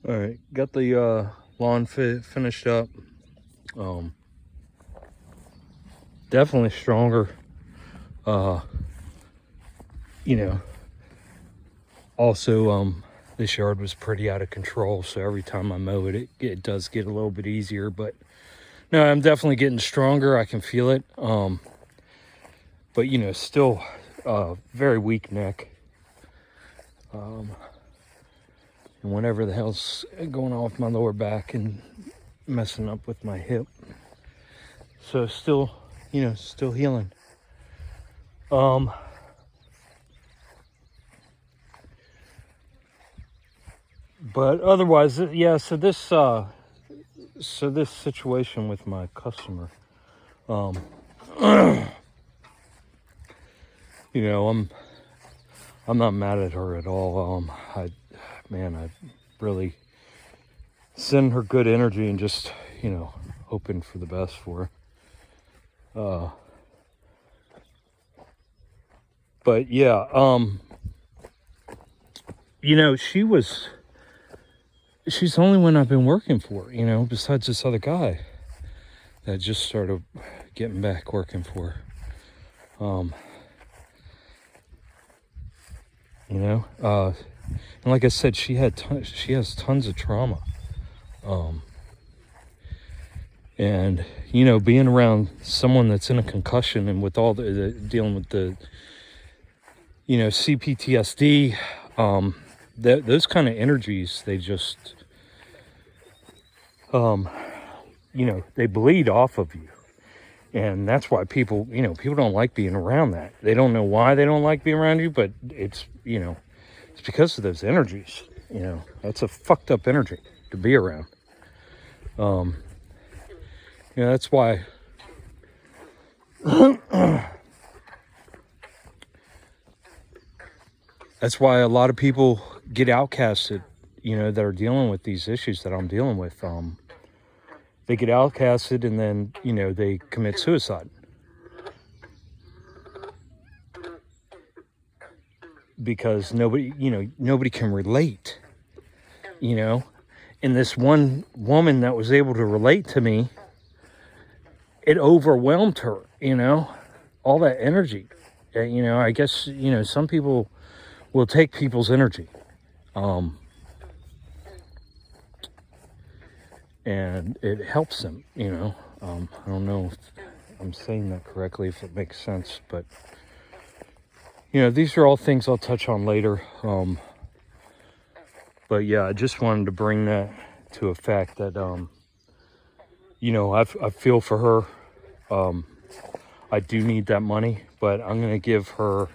All right, got the lawn finished up. Um, Definitely stronger. Uh, you know, also this yard was pretty out of control, so every time I mow it, it does get a little bit easier. But no, I'm definitely getting stronger. I can feel it. But still very weak neck. And whatever the hell's going on with my lower back and messing up with my hip. So still, still healing. But otherwise, yeah. So this situation with my customer, I'm not mad at her at all. I really send her good energy and just, hoping for the best for her. But yeah, she's the only one I've been working for, besides this other guy that just started getting back working for her. And like I said, she has tons of trauma. And being around someone that's in a concussion and with all the dealing with the CPTSD, those kind of energies, they just they bleed off of you. And that's why people don't like being around that. They don't know why they don't like being around you, but it's because of those energies. That's a fucked up energy to be around. That's why that's why a lot of people get outcasted, that are dealing with these issues that I'm dealing with. They get outcasted and then, they commit suicide. Because nobody can relate, And this one woman that was able to relate to me, it overwhelmed her, all that energy. I guess, some people will take people's energy. And it helps them, I don't know if I'm saying that correctly, if it makes sense, but these are all things I'll touch on later. But yeah, I just wanted to bring that to a fact that, I feel for her. I do need that money, but I'm going to give her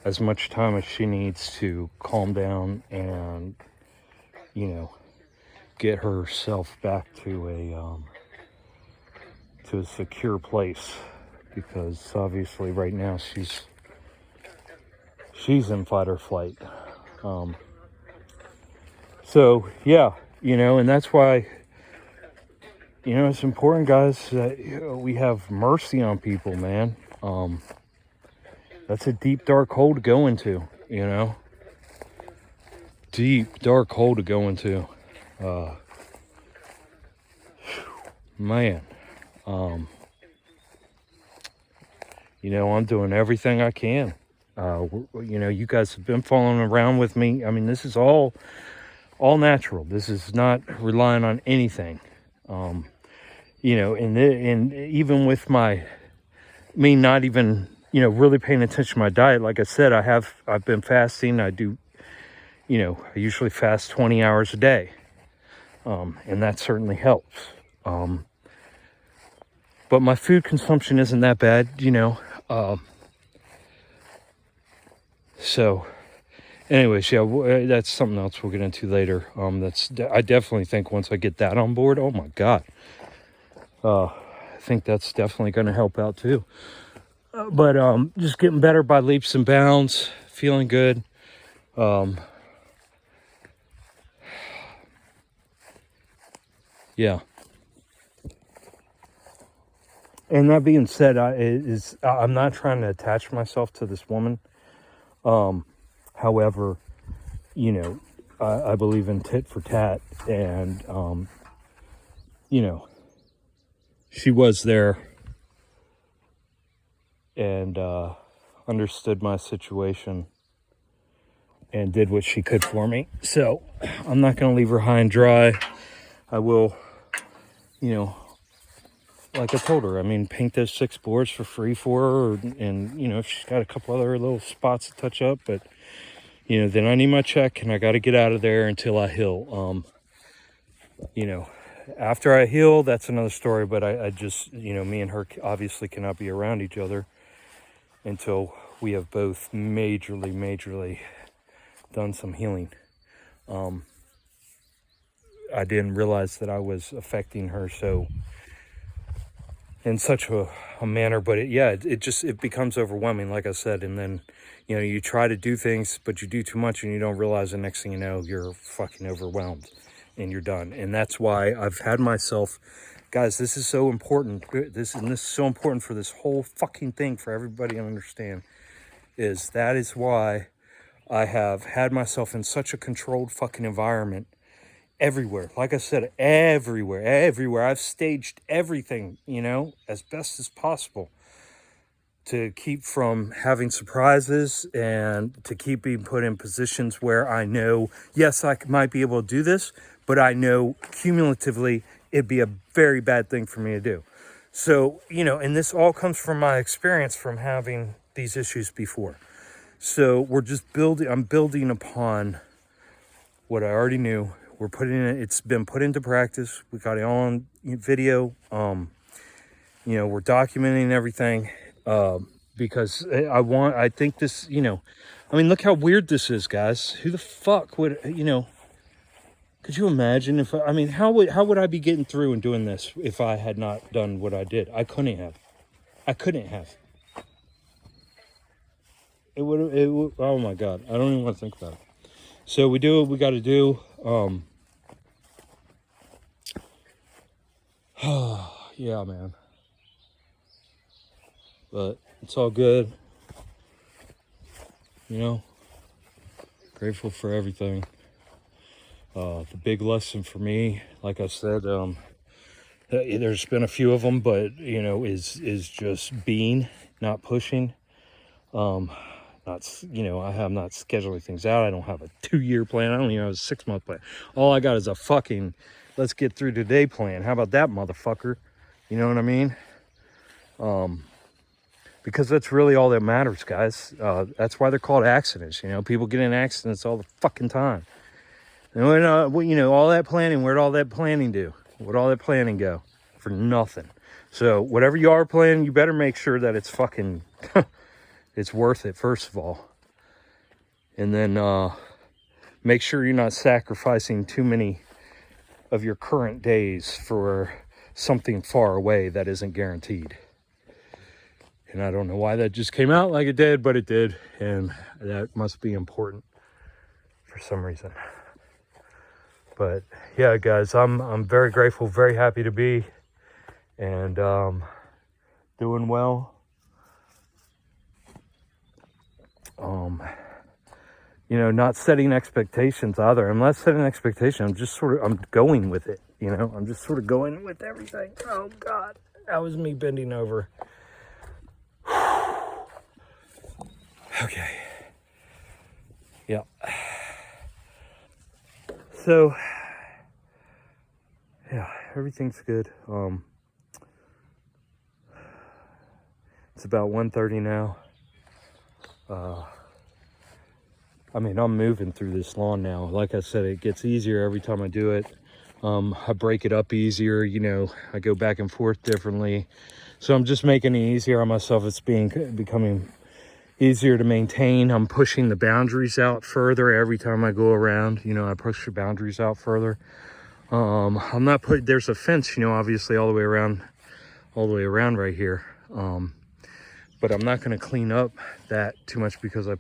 as much time as she needs to calm down and, get herself back to a secure place, because obviously right now she's in fight or flight. So yeah, and that's why it's important, guys, that we have mercy on people, man. That's a deep dark hole to go into, deep dark hole to go into. Man, I'm doing everything I can. You guys have been following around with me. I mean, this is all natural. This is not relying on anything. And even with me not even, really paying attention to my diet. Like I said, I've been fasting. I do, I usually fast 20 hours a day. And that certainly helps. But my food consumption isn't that bad, So anyways, yeah, that's something else we'll get into later. I definitely think once I get that on board, oh my God, I think that's definitely going to help out too. But just getting better by leaps and bounds, feeling good. Yeah. And that being said, I'm not trying to attach myself to this woman. However, I believe in tit for tat, and you know, she was there and understood my situation and did what she could for me. So I'm not going to leave her high and dry. I will, you know, like I told her, I mean, paint those 6 boards for free for her, and you know, if she's got a couple other little spots to touch up, but you know, then I need my check and I got to get out of there until I heal. You know, after I heal, that's another story, but I just, you know, me and her obviously cannot be around each other until we have both majorly done some healing. I didn't realize that I was affecting her so in such a manner, but it becomes overwhelming, like I said. And then, you know, you try to do things, but you do too much and you don't realize the next thing you know, you're fucking overwhelmed and you're done. And that's why I've had myself, guys, this is so important. This is so important for this whole fucking thing, for everybody to understand, that is why I have had myself in such a controlled fucking environment everywhere. Like I said, everywhere. I've staged everything, you know, as best as possible to keep from having surprises and to keep being put in positions where I know, yes, I might be able to do this, but I know cumulatively it'd be a very bad thing for me to do. So, you know, and this all comes from my experience from having these issues before. So we're just I'm building upon what I already knew. We're putting it, it's been put into practice. We got it all on video. You know, we're documenting everything because I think this, you know, I mean, look how weird this is, guys. Who the fuck would, you know, could you imagine if, I mean, how would I be getting through and doing this if I had not done what I did? I couldn't have. It would, oh my God. I don't even want to think about it. So we do what we got to do. Yeah, man. But it's all good. You know, grateful for everything. The big lesson for me, like I said, there's been a few of them, but you know, is just being, not pushing. Not, you know, I have not scheduling things out. I don't have a 2-year plan. I don't even have a 6-month plan. All I got is a fucking let's get through today plan. How about that, motherfucker? You know what I mean? Because that's really all that matters, guys. That's why they're called accidents. You know, people get in accidents all the fucking time. And when, you know, all that planning, where'd all that planning do? Where'd all that planning go? For nothing. So whatever you are planning, you better make sure that it's fucking, it's worth it, first of all. And then make sure you're not sacrificing too many of your current days for something far away that isn't guaranteed. And I don't know why that just came out like it did, but it did. And that must be important for some reason. But yeah, guys, I'm very grateful, very happy to be, and doing well. You know, not setting expectations either. I'm not setting expectations. I'm just I'm going with it. You know, I'm just sort of going with everything. Oh God, that was me bending over. Okay. Yeah. So, yeah, everything's good. It's about 1:30 now. I mean, I'm moving through this lawn now. Like I said, it gets easier every time I do it. I break it up easier, you know, I go back and forth differently. So I'm just making it easier on myself. It's becoming easier to maintain. I'm pushing the boundaries out further every time I go around. You know, I push the boundaries out further. I'm not putting, there's a fence, you know, obviously all the way around right here. But I'm not going to clean up that too much because I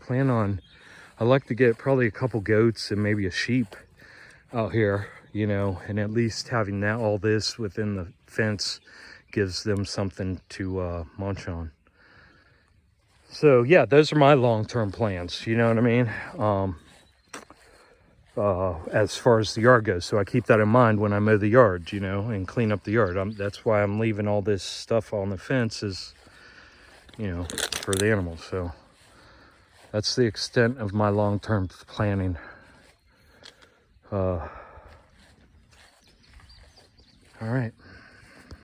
like to get probably a couple goats and maybe a sheep out here, you know, and at least having all this within the fence gives them something to munch on. So yeah, those are my long-term plans, you know what I mean? as far as the yard goes. So I keep that in mind when I mow the yard, you know, and clean up the yard. That's why I'm leaving all this stuff on the fence, is, you know, for the animals. So that's the extent of my long-term planning. All right.